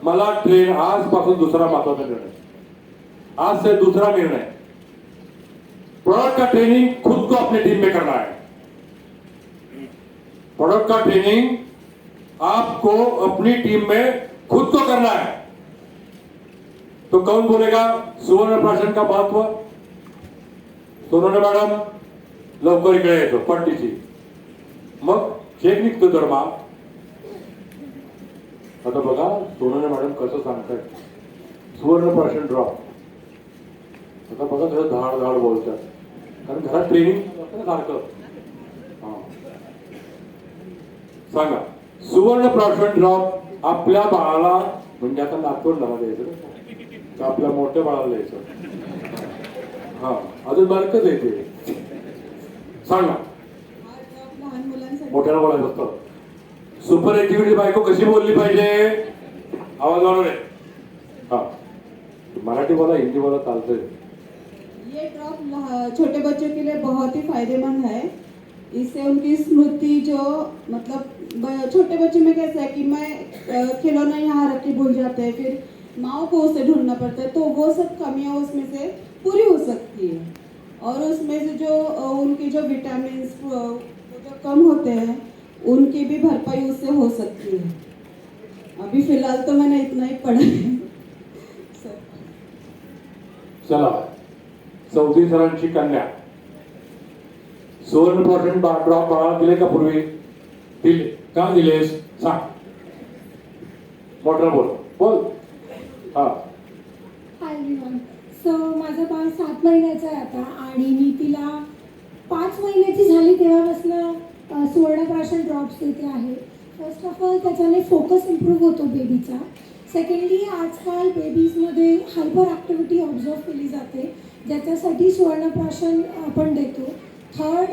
मला ट्रेन आजपासून दूसरा महत्वाचा निर्णय, आज से दूसरा निर्णय, प्रोडक्ट का ट्रेनिंग खुद को अपनी टीम में करना है। प्रोडक्ट का ट्रेनिंग आपको अपनी टीम में खुद को करना है। तो कौन बोलेगा सुवर्ण प्राशन का महत्व? सोनवणे मॅडम लवकर इकडे येतो पट्टीची, मग चेक निघतो तर मा आता बघा सोनवणे मॅडम कसं सांगताय सुवर्ण प्राशन ड्रॉप। आता बघा कसं धाड धाड बोलतात, कारण घरात ट्रेनिंग सारखं सांगा। सुवर्ण प्राशन ड्रॉप आपल्या बाळाला, म्हणजे आता नागपूरला द्यायचं का आपल्या मोठ्या बाळाला द्यायचं? हा अजून बारकच आहे ते, सांगा मोठ्याला बोलायचं असतं। सुपर ऍक्टिव्हिटी बायको कशी बोलली पाहिजे? आवाज वाढवणे। हा मराठी बोला, हिंदी बोला, चालतंय। ये ड्रॉप छोटे बच्चों के लिए बहुत ही फायदेमंद है। इससे उनकी स्मृति जो मतलब छोटे बच्चों में कैसा है कि मैं खिलौना यहाँ रख के भूल जाते हैं, फिर माँ को उसे ढूंढना पड़ता है, तो वो सब कमियां उसमें से पूरी हो सकती है। और उसमें से जो उनके जो विटामिन जो कम होते हैं उनकी भी भरपाई उससे हो सकती है। अभी फिलहाल तो मैंने इतना ही पढ़ा है। चला चौथी सरांची कन्या सुवर्ण प्राशन ड्रॉप बाळाला दिले का पूर्वी? दिले का दिलेस? सांग मोठा बोल बोल। हा हाय एव्हरीवन, सो माझं बाळ 7 महिन्याचं आहे आता आणि मी तिला 5 महिन्याची झाली तेव्हापासून सुवर्णप्राशन ड्रॉप्स देते आहे। फर्स्ट ऑफ ऑल त्याच्याने फोकस इम्प्रूव्ह होतो बेबीचा। सेकंडली आजकाल बेबीजमध्ये हायपर ॲक्टिव्हिटी ऑब्झर्व केली जाते, ज्याच्यासाठी सुवर्णप्राशन आपण देतो। थर्ड,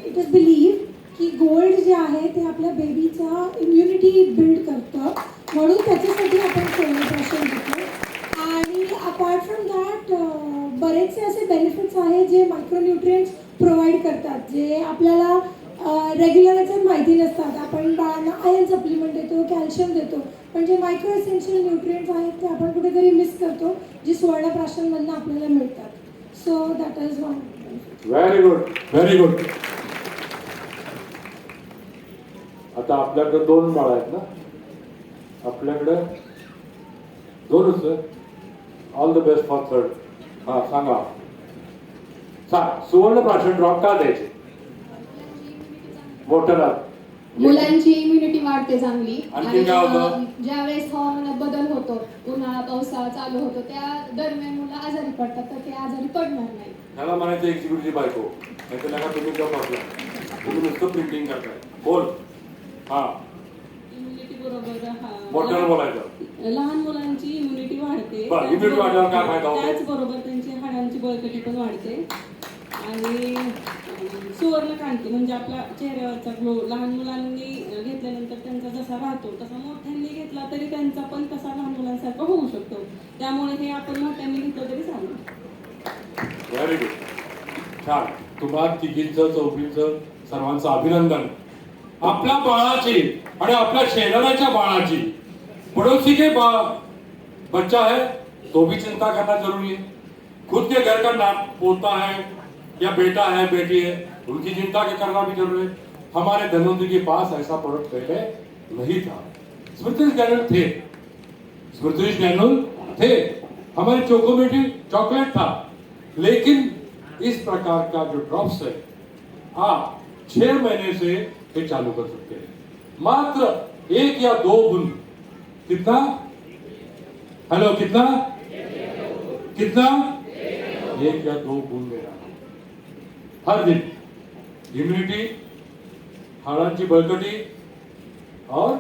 इट इज बिलीव्ह की गोल्ड जे आहे ते आपल्या बेबीचा इम्युनिटी बिल्ड करतं, म्हणून त्याच्यासाठी आपण सुवर्णप्राशन देतो। आणि अपार्ट फ्रॉम दॅट बरेचसे असे बेनिफिट्स आहे जे मायक्रोन्यूट्रिएंट्स प्रोव्हाइड करतात, जे आपल्याला रेग्युलर याच्यात माहिती नसतात। आपण बाळांना आयर्न सप्लिमेंट देतो, कॅल्शियम देतो, पण जे मायक्रो एसेन्शियल न्यूट्रिएंट्स आहेत ते आपण कुठेतरी मिस करतो, जे सुवर्णप्राशनमधून आपल्याला मिळतात। So that is one. Very good, very good. आता आपल्याकडे 2 बाळ आहेत ना? आपल्याकडे 2च। All the best for third. हा सांगा, सुवर्ण प्राशन ड्रॉप का द्यायचे? मोठ्याला मुलांची इम्युनिटी वाढते चांगली। आणखी काय होतं? ज्यावेळेस हवामानात बदल होतो, उन्हाळा पावसाळा चालू होतो, त्या दरम्यान मुलं आजारी पडतात, तर ते आजारी पडणार नाही। त्याला म्हणायचं एक्झिक्युटिव्ह बायको, नाही तर नका तुम्ही जाऊन बसला, तुम्ही नुसतं प्रिंटिंग करताय। बोल। हा इम्युनिटी बरोबर मोठ्याला बोलायचं। लहान मुलांची इम्युनिटी वाढते, इम्युनिटी वाढल्यावर काय फायदा होतो? त्याचबरोबर त्यांची हाडांची बळकटी पण वाढते। आणि सुवर्णकांती म्हणजे आपल्या चेहऱ्यावरचा ग्लो लहान मुलांनी घेतल्यानंतर त्यांचा जसा राहतो तसा मोठ्यांनी घेतला तरी त्यांचा पण तसा लहान मुलांसारखा होऊ शकतो। त्यामुळे हे आपण मोठ्यांनी घेतलं तरी चालेल। व्हेरी गुड, छान। तुम्हाला तिघींचं चौघींचं सर्वांचं अभिनंदन। आपल्या बाळाची आणि आपल्या शेजाऱ्याच्या बाळाची, पड़ोसी के बच्चा है तो भी चिंता करना जरूरी है। खुद के घर का नाम पोता है या बेटा है बेटी है, उनकी चिंता के करना भी जरूरी है। हमारे धनवंतरी के पास ऐसा प्रोडक्ट पहले नहीं था। स्मृति ग्रैन्युल थे, स्मृति ग्रैन्युल थे, हमारे चोकोमेटी चॉकलेट था, लेकिन इस प्रकार का जो ड्रॉप्स है आप 6 महीने से ये चालू कर सकते हैं। मात्र 1 या 2 बूंद, कितना? हेलो कितना? कितना? 1 या 2 बूंद लेना हर दिन। इम्युनिटी, हाडांची बळकटी और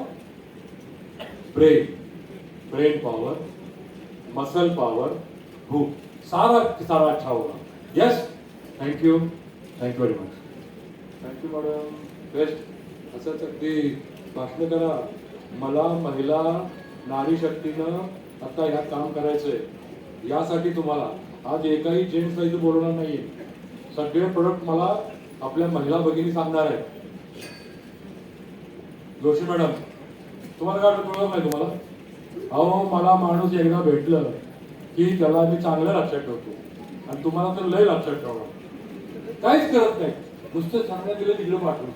ब्रेन पावर, मसल पावर, भूख, सारा सारा अच्छा होगा। Yes, thank you very much. Thank you madam, best. असंच अगदी भाषण करा। मला महिला नारी शक्तीनं आता ह्या काम करायचंय, यासाठी तुम्हाला आज एकही जेंट्सला इथे बोलवणार नाहीये। सगळे प्रोडक्ट मला आपल्या महिला भगिनी सांगणार आहेत। जोशी मॅडम, तुम्हाला काय कळलं नाही? तुम्हाला अहो मला माणूस एकदा भेटलं की त्याला मी चांगलं लक्षात ठेवतो आणि तुम्हाला तर लय लक्षात ठेवणार काहीच करत नाही नुसतं सांगण्यात दिलं तिकडे पाठवून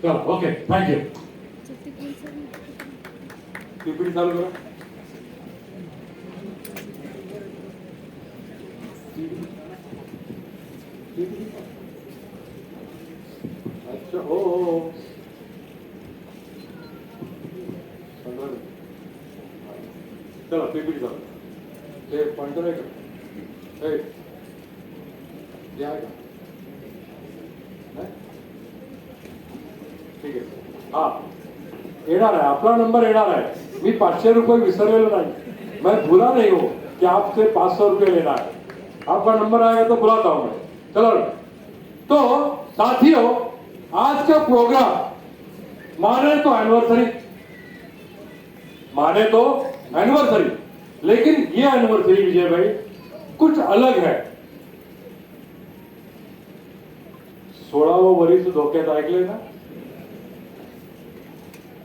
चला ओके थँक्यू पीपीटी चालू करा अच्छा हो हो चला पीपीटी चालू ते पॉइंटर आहे का हे आहे का नाही? ठीक आहे हा येणार आहे आपला नंबर येणार आहे मी 500 रुपये विसरलेलो नहीं मैं भूला नहीं हूँ कि आपसे 500 रुपये लेना है आपका नंबर आएगा तो बुलाता हूँ मैं चलो तो साथियों आज का प्रोग्राम माने तो एनिवर्सरी लेकिन ये एनिवर्सरी विजय भाई कुछ अलग है 16वं वर्ष धोक्यात ऐकलंय ना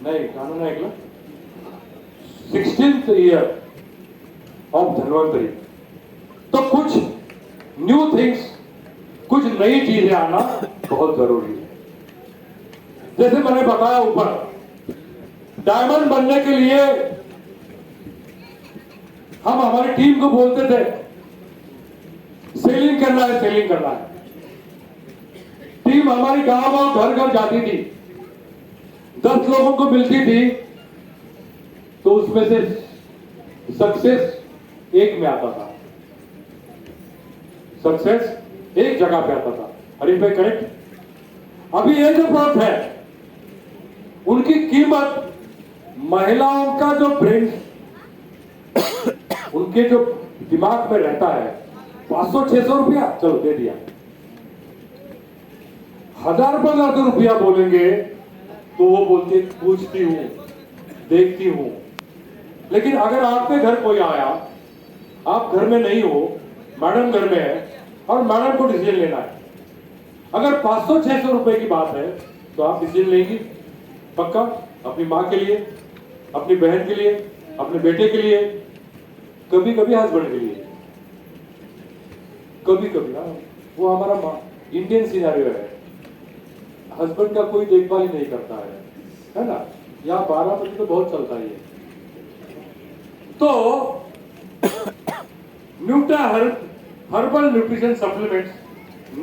नहीं गाणं नाही ऐकलं 16th ईयर ऑफ धन्वंतरी तो कुछ न्यू थिंग्स कुछ नई चीजें आना बहुत जरूरी है जैसे मैंने बताया ऊपर डायमंड बनने के लिए हम हमारी टीम को बोलते थे सेलिंग करना है टीम हमारी गांव घर घर जाती थी 10 लोगों को मिलती थी तो उसमें से सक्सेस एक में आता था सक्सेस एक जगह पे आता था हरीश भाई करेक्ट अभी ये जो प्रोडक्ट है उनकी कीमत महिलाओं का जो ब्रेन उनके जो दिमाग में रहता है 500-600 रुपया चलो दे दिया 1000-1500 रुपया बोलेंगे तो वो बोलते पूछती हूं देखती हूं लेकिन अगर आपके घर कोई आया आप घर में नहीं हो मैडम घर में है और मैडम को डिसीजन लेना है अगर 500-600 रुपए की बात है तो आप डिसीजन लेंगी पक्का अपनी माँ के लिए अपनी बहन के लिए अपने बेटे के लिए कभी कभी हस्बैंड के लिए कभी कभी हाँ वो हमारा इंडियन सिनेरियो है हस्बैंड का कोई देखभाल ही नहीं करता है ना यहाँ 12 बजे तो बहुत चलता ही है तो न्यूट्रा हर्बल न्यूट्रिशन सप्लीमेंट्स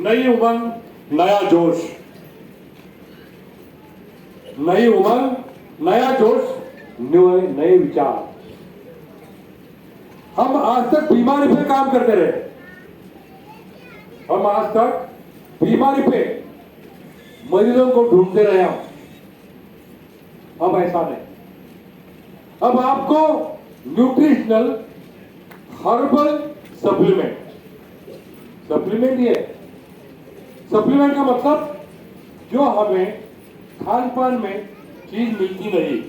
नई उमंग नया जोश नई उमंग नया जोश नए विचार हम आज तक बीमारी पे काम करते रहे हम आज तक बीमारी पे मरीजों को ढूंढते रहे हम अब ऐसा नहीं अब आपको न्यूट्रिशनल हर्बल सप्लीमेंट ये सप्लीमेंट का मतलब जो हमें खान पान में चीज मिलती नहीं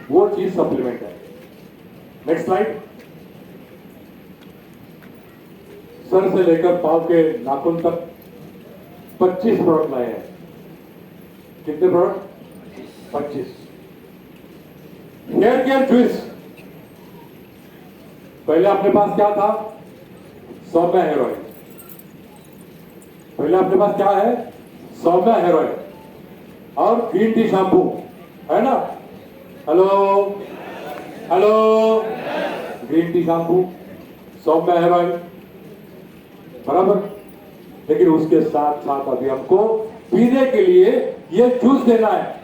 वो चीज सप्लीमेंट है नेक्स्ट स्लाइड सर से लेकर पांव के नाखून तक 25 प्रोडक्ट लाए हैं कितने प्रोडक्ट 25 हेयर केयर जूस पहले अपने पास क्या था सौम्या हेयर ऑयल पहले अपने पास क्या है सौम्या हेयर ऑयल और ग्रीन टी शैम्पू है ना hello hello green tea shampoo Saumya hair oil बराबर लेकिन उसके साथ साथ अभी हमको पीने के लिए ये जूस देना है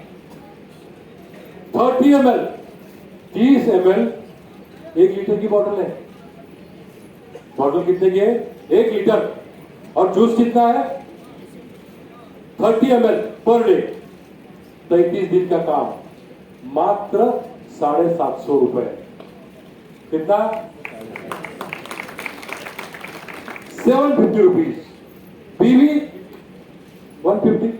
30 ml 30 ml 1 लीटर की बोतल है बोतल कितने की है 1 लीटर और जूस कितना है 30 ml पर डे 33 दिन का काम मात्र 750 रुपए कितना 750 रुपीज बीवी 150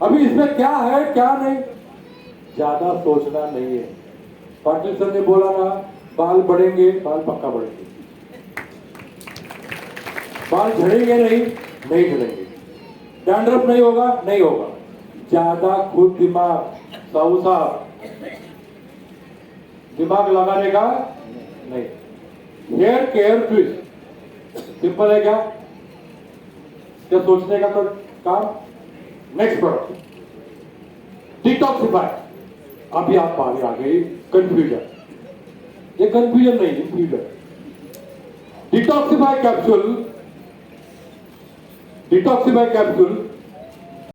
अभी इसमें क्या है क्या नहीं ज्यादा सोचना नहीं है पाटिल सर ने बोला ना बाल बढ़ेंगे बाल पक्का बढ़ेंगे बाल झड़ेंगे नहीं झड़ेंगे डैंड्रफ नहीं होगा ज्यादा खुद दिमाग साहू साहब दिमाग लगाने का नहीं। हेयर केयर ट्विस्ट सिंपल है क्या सोचने का तो काम। Next product detoxify. अभी आप आगे आ गई कंफ्यूजन, ये कंफ्यूजन नहीं इंफ्यूजन। Detoxify capsule